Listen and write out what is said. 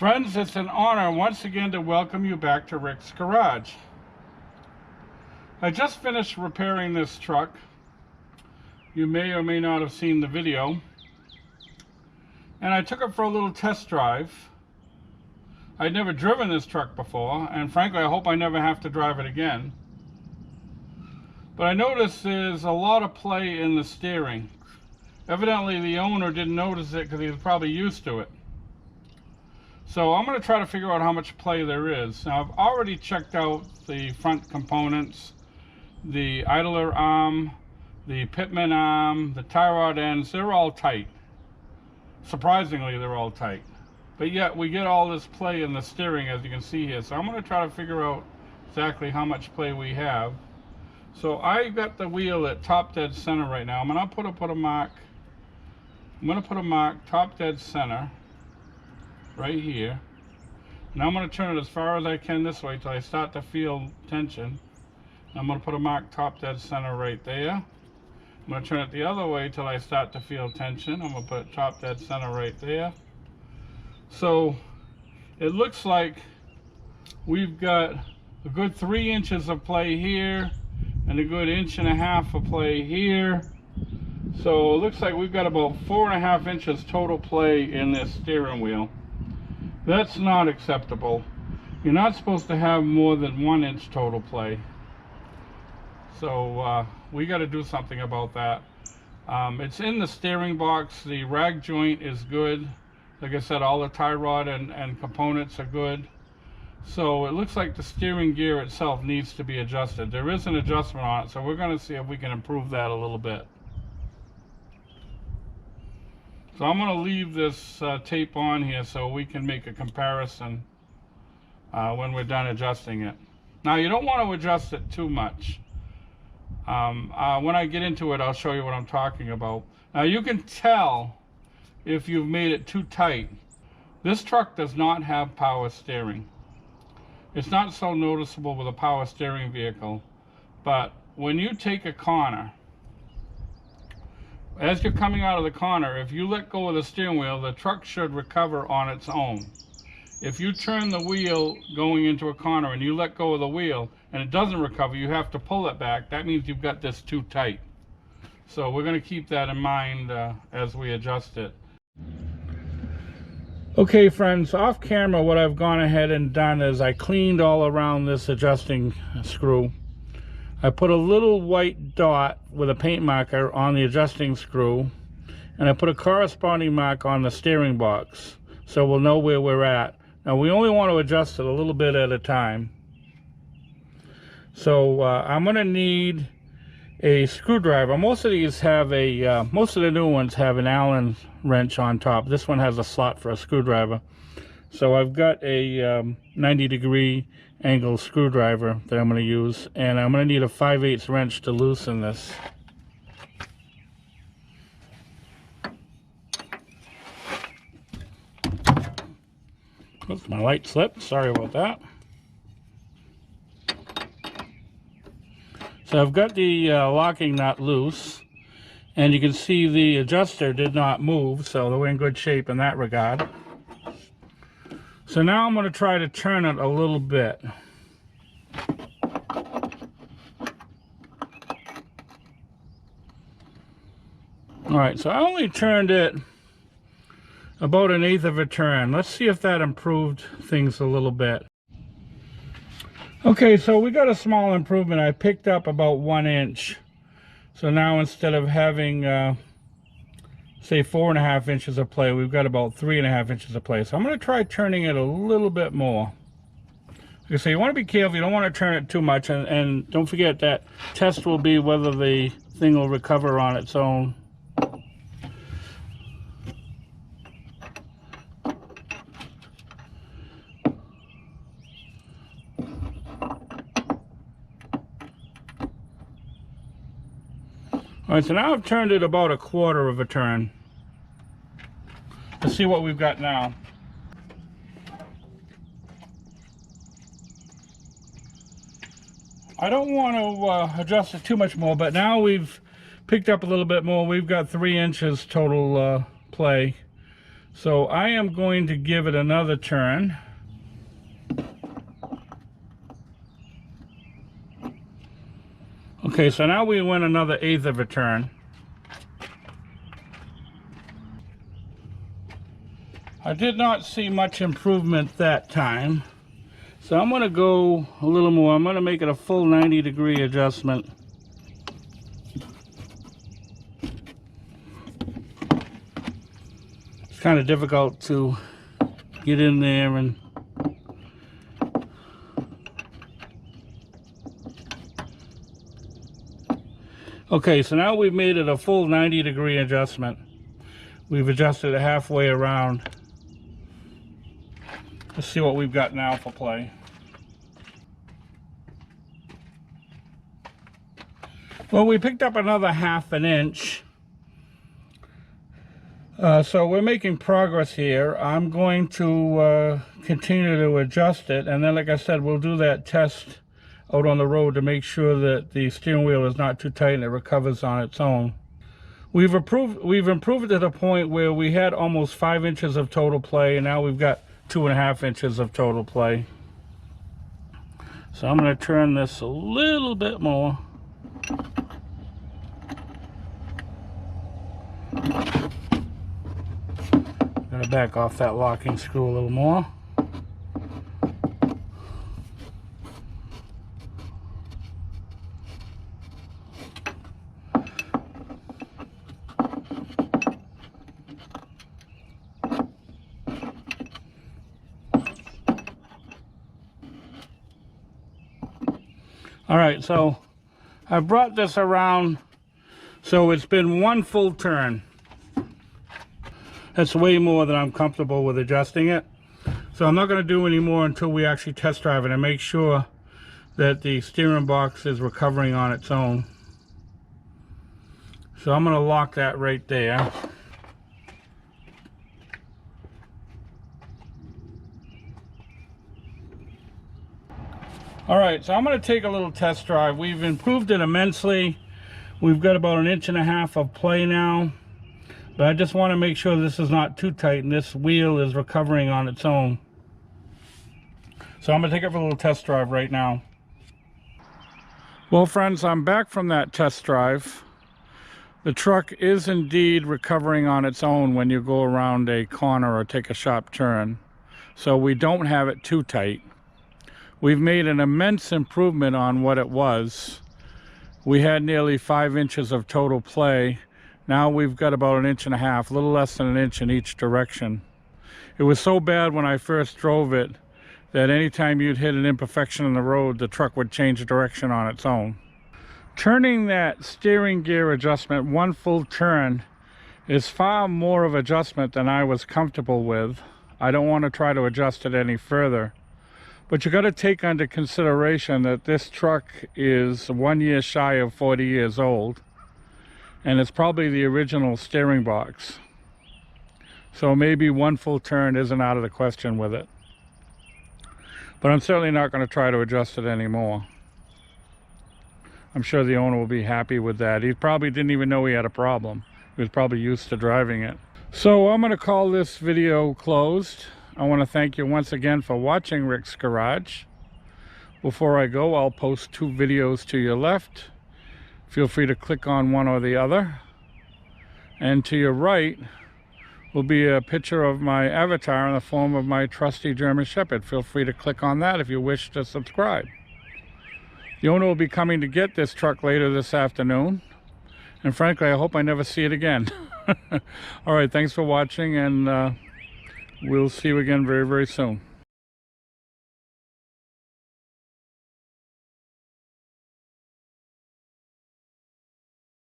Friends, it's an honor once again to welcome you back to Rick's Garage. I just finished repairing this truck. You may or may not have seen the video. And I took it for a little test drive. I'd never driven this truck before, and frankly I hope I never have to drive it again. But I noticed there's a lot of play in the steering. Evidently the owner didn't notice it because he was probably used to it. So I'm going to try to figure out how much play there is. Now I've already checked out the front components, the idler arm, the pitman arm, the tie rod ends. They're all tight. Surprisingly, they're all tight. But yet we get all this play in the steering, as you can see here. So I'm going to try to figure out exactly how much play we have. So I got the wheel at top dead center right now. I'm going to put a mark. I'm going to put a mark top dead center right here. Now I'm going to turn it as far as I can this way till I start to feel tension. I'm going to put a mark top dead center right there. I'm going to turn it the other way till I start to feel tension. I'm going to put top dead center right there. So it looks like we've got a good 3 inches of play here and a good 1.5 inches of play here. So it looks like we've got about 4.5 inches total play in this steering wheel. That's not acceptable. You're not supposed to have more than 1 inch total play. So we got to do something about that. It's in the steering box. The rag joint is good. Like I said, all the tie rod and components are good. So it looks like the steering gear itself needs to be adjusted. There is an adjustment on it, so we're going to see if we can improve that a little bit. So I'm going to leave this tape on here so we can make a comparison when we're done adjusting it. Now you don't want to adjust it too much. When I get into it, I'll show you what I'm talking about. Now you can tell if you've made it too tight. This truck does not have power steering. It's not so noticeable with a power steering vehicle, but when you take a corner, as you're coming out of the corner, if you let go of the steering wheel, the truck should recover on its own. If you turn the wheel going into a corner and you let go of the wheel and it doesn't recover, you have to pull it back. That means you've got this too tight. So we're going to keep that in mind as we adjust it. Okay friends, off camera what I've gone ahead and done is I cleaned all around this adjusting screw. I put a little white dot with a paint marker on the adjusting screw, and I put a corresponding mark on the steering box so we'll know where we're at. Now we only want to adjust it a little bit at a time. So I'm going to need a screwdriver. Most of these have most of the new ones have an Allen wrench on top. This one has a slot for a screwdriver. So I've got a 90-degree angle screwdriver that I'm going to use, and I'm going to need a 5/8 wrench to loosen this. Oops, my light slipped. Sorry about that. So I've got the locking nut loose, and you can see the adjuster did not move, so we're in good shape in that regard. So now I'm going to try to turn it a little bit. Alright, so I only turned it about 1/8 of a turn. Let's see if that improved things a little bit. Okay, so we got a small improvement. I picked up about 1 inch. So now instead of having say 4.5 inches of play, we've got about 3.5 inches of play. So I'm going to try turning it a little bit more. Like I say, you want to be careful. You don't want to turn it too much, and don't forget that test will be whether the thing will recover on its own. Alright, so now I've turned it about 1/4 of a turn. Let's see what we've got now. I don't want to adjust it too much more, but now we've picked up a little bit more. We've got 3 inches total play. So I am going to give it another turn. Okay, so now we went another 1/8 of a turn. I did not see much improvement that time. So I'm going to go a little more. I'm going to make it a full 90-degree adjustment. It's kind of difficult to get in there and okay, so now we've made it a full 90-degree adjustment. We've adjusted it halfway around. Let's see what we've got now for play. Well, we picked up another 1/2 inch. So we're making progress here. I'm going to continue to adjust it, and then like I said, we'll do that test out on the road to make sure that the steering wheel is not too tight and it recovers on its own. We've improved it to the point where we had almost 5 inches of total play, and now we've got 2.5 inches of total play. So I'm going to turn this a little bit more. Gotta back off that locking screw a little more. All right, so I brought this around, so it's been 1 full turn. That's way more than I'm comfortable with adjusting it. So I'm not going to do any more until we actually test drive it and make sure that the steering box is recovering on its own. So I'm going to lock that right there. All right, so I'm going to take a little test drive. We've improved it immensely. We've got about 1.5 inches of play now, but I just want to make sure this is not too tight and this wheel is recovering on its own. So I'm going to take it for a little test drive right now. Well, friends, I'm back from that test drive. The truck is indeed recovering on its own when you go around a corner or take a sharp turn. So we don't have it too tight. We've made an immense improvement on what it was. We had nearly 5 inches of total play. Now we've got about 1.5 inches, a little less than 1 inch in each direction. It was so bad when I first drove it that anytime you'd hit an imperfection in the road, the truck would change direction on its own. Turning that steering gear adjustment 1 full turn is far more of adjustment than I was comfortable with. I don't want to try to adjust it any further. But you got to take under consideration that this truck is 1 year shy of 40 years old, and it's probably the original steering box. So maybe 1 full turn isn't out of the question with it. But I'm certainly not going to try to adjust it anymore. I'm sure the owner will be happy with that. He probably didn't even know he had a problem. He was probably used to driving it. So I'm going to call this video closed. I want to thank you once again for watching Rick's Garage. Before I go, I'll post 2 videos to your left. Feel free to click on one or the other. And to your right will be a picture of my avatar in the form of my trusty German Shepherd. Feel free to click on that if you wish to subscribe. The owner will be coming to get this truck later this afternoon. And frankly, I hope I never see it again. All right, thanks for watching, and we'll see you again very, very soon.